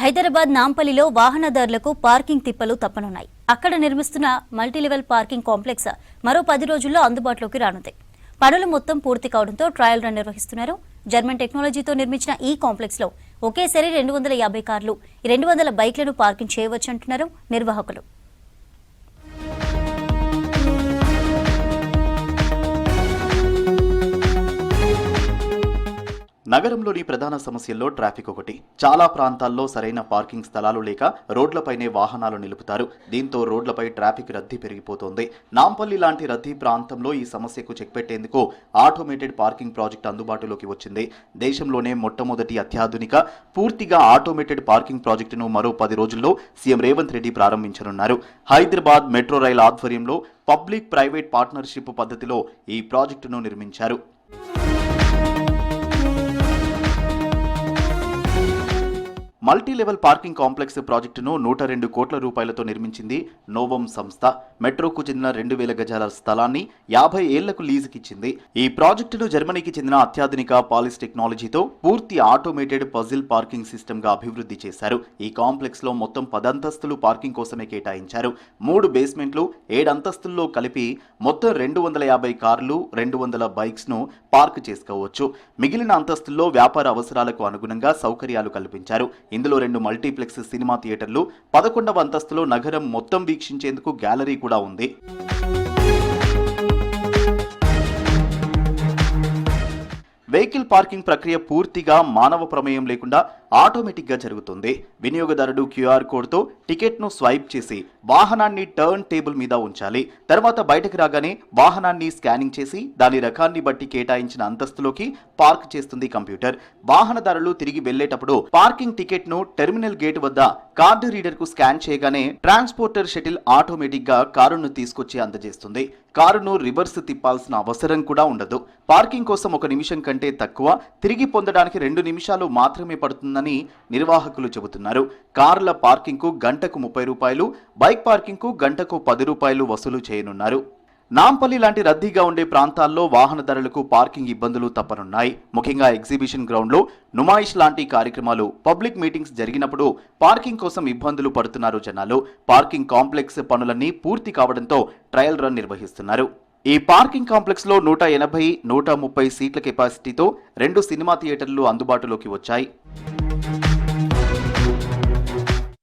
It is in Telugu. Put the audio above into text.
హైదరాబాద్ నాంపల్లిలో వాహనదారులకు పార్కింగ్ తిప్పలు తప్పనున్నాయి. అక్కడ నిర్మిస్తున్న మల్టీలెవెల్ పార్కింగ్ కాంప్లెక్స్ మరో 10 రోజుల్లో అందుబాటులోకి రానుంది. పనులు మొత్తం పూర్తి కావడంతో ట్రయల్ రన్ నిర్వహిస్తున్నారు. జర్మన్ టెక్నాలజీతో నిర్మించిన ఈ కాంప్లెక్స్ లో ఒకేసారి 250 కార్లు, 200 బైక్లను పార్కింగ్ చేయవచ్చంటున్నారు నిర్వాహకులు. నగరంలోని ప్రధాన సమస్యల్లో ట్రాఫిక్ ఒకటి. చాలా ప్రాంతాల్లో సరైన పార్కింగ్ స్థలాలు లేక రోడ్లపైనే వాహనాలు నిలుపుతారు. దీంతో రోడ్లపై ట్రాఫిక్ రద్దీ పెరిగిపోతోంది. నాంపల్లి లాంటి రద్దీ ప్రాంతంలో ఈ సమస్యకు చెక్ పెట్టేందుకు ఆటోమేటెడ్ పార్కింగ్ ప్రాజెక్ట్ అందుబాటులోకి వచ్చింది. దేశంలోనే మొట్టమొదటి అత్యాధునిక పూర్తిగా ఆటోమేటెడ్ పార్కింగ్ ప్రాజెక్టును మరో 10 రోజుల్లో సీఎం రేవంత్ రెడ్డి ప్రారంభించనున్నారు. హైదరాబాద్ మెట్రో రైల్ ఆధ్వర్యంలో పబ్లిక్ ప్రైవేట్ పార్ట్నర్షిప్ పద్ధతిలో ఈ ప్రాజెక్టును నిర్మించారు. మల్టీలెవెల్ పార్కింగ్ కాంప్లెక్స్ ప్రాజెక్టును 102 కోట్ల రూపాయలతో నిర్మించింది నోవం సంస్థ. మెట్రోకు చెందిన 2000 గజాల స్థలాన్ని 50 ఏళ్లకు లీజుకిచ్చింది. ఈ ప్రాజెక్టును జర్మనీకి చెందిన అత్యాధునిక పాలిస్ టెక్నాలజీతో పూర్తి ఆటోమేటెడ్ పజిల్ పార్కింగ్ సిస్టమ్ గా అభివృద్ధి చేశారు. ఈ కాంప్లెక్స్ లో మొత్తం 10 అంతస్తులు పార్కింగ్ కోసమే కేటాయించారు. 3 బేస్మెంట్లు, 7 అంతస్తుల్లో కలిపి మొత్తం 250 కార్లు, 200 బైక్స్ ను పార్క్ చేసుకోవచ్చు. మిగిలిన అంతస్తుల్లో వ్యాపార అవసరాలకు అనుగుణంగా సౌకర్యాలు కల్పించారు. ఇందులో 2 మల్టీప్లెక్స్ సినిమా థియేటర్లు, 11వ అంతస్తులో నగరం మొత్తం వీక్షించేందుకు గ్యాలరీ కూడా ఉంది. వెహికల్ పార్కింగ్ ప్రక్రియ పూర్తిగా మానవ ప్రమేయం లేకుండా ఆటోమేటిక్ గా జరుగుతుంది. వినియోగదారుడు QR కోడ్తో టికెట్ను స్వైప్ చేసి వాహనాన్ని టర్న్ టేబుల్ మీద ఉంచాలి. తర్వాత బయటకు రాగానే వాహనాన్ని స్కానింగ్ చేసి దాని రకాన్ని బట్టి కేటాయించిన అంతస్తులోకి పార్క్ చేస్తుంది కంప్యూటర్. వాహనదారులు తిరిగి వెళ్లేటప్పుడు పార్కింగ్ టికెట్ ను టెర్మినల్ గేట్ వద్ద కార్డు రీడర్ కు స్కాన్ చేయగానే ట్రాన్స్పోర్టర్ షటిల్ ఆటోమేటిక్ గా కారును తీసుకొచ్చి అందజేస్తుంది. కారును రివర్స్ తిప్పాల్సిన అవసరం కూడా ఉండదు. పార్కింగ్ కోసం 1 నిమిషం కంటే తక్కువ, తిరిగి పొందడానికి 2 నిమిషాలు మాత్రమే పడుతుందని నిర్వాహకులు చెబుతున్నారు. కార్ల పార్కింగ్ కు గంటకు 30 రూపాయలు, బైక్ పార్కింగ్ కు గంటకు 10 రూపాయలు వసూలు చేయనున్నారు. నాంపల్లి లాంటి రద్దీగా ఉండే ప్రాంతాల్లో వాహనదారులకు పార్కింగ్ ఇబ్బందులు తప్పనున్నాయి. ముఖ్యంగా ఎగ్జిబిషన్ గ్రౌండ్ లో నుమాయిష్ లాంటి కార్యక్రమాలు, పబ్లిక్ మీటింగ్స్ జరిగినప్పుడు పార్కింగ్ కోసం ఇబ్బందులు పడుతున్నారు జనాలు. పార్కింగ్ కాంప్లెక్స్ పనులన్నీ పూర్తి కావడంతో ట్రయల్ రన్ నిర్వహిస్తున్నారు. ఈ పార్కింగ్ కాంప్లెక్స్ లో 180, 130 సీట్ల కెపాసిటీతో 2 సినిమా థియేటర్లు అందుబాటులోకి వచ్చాయి.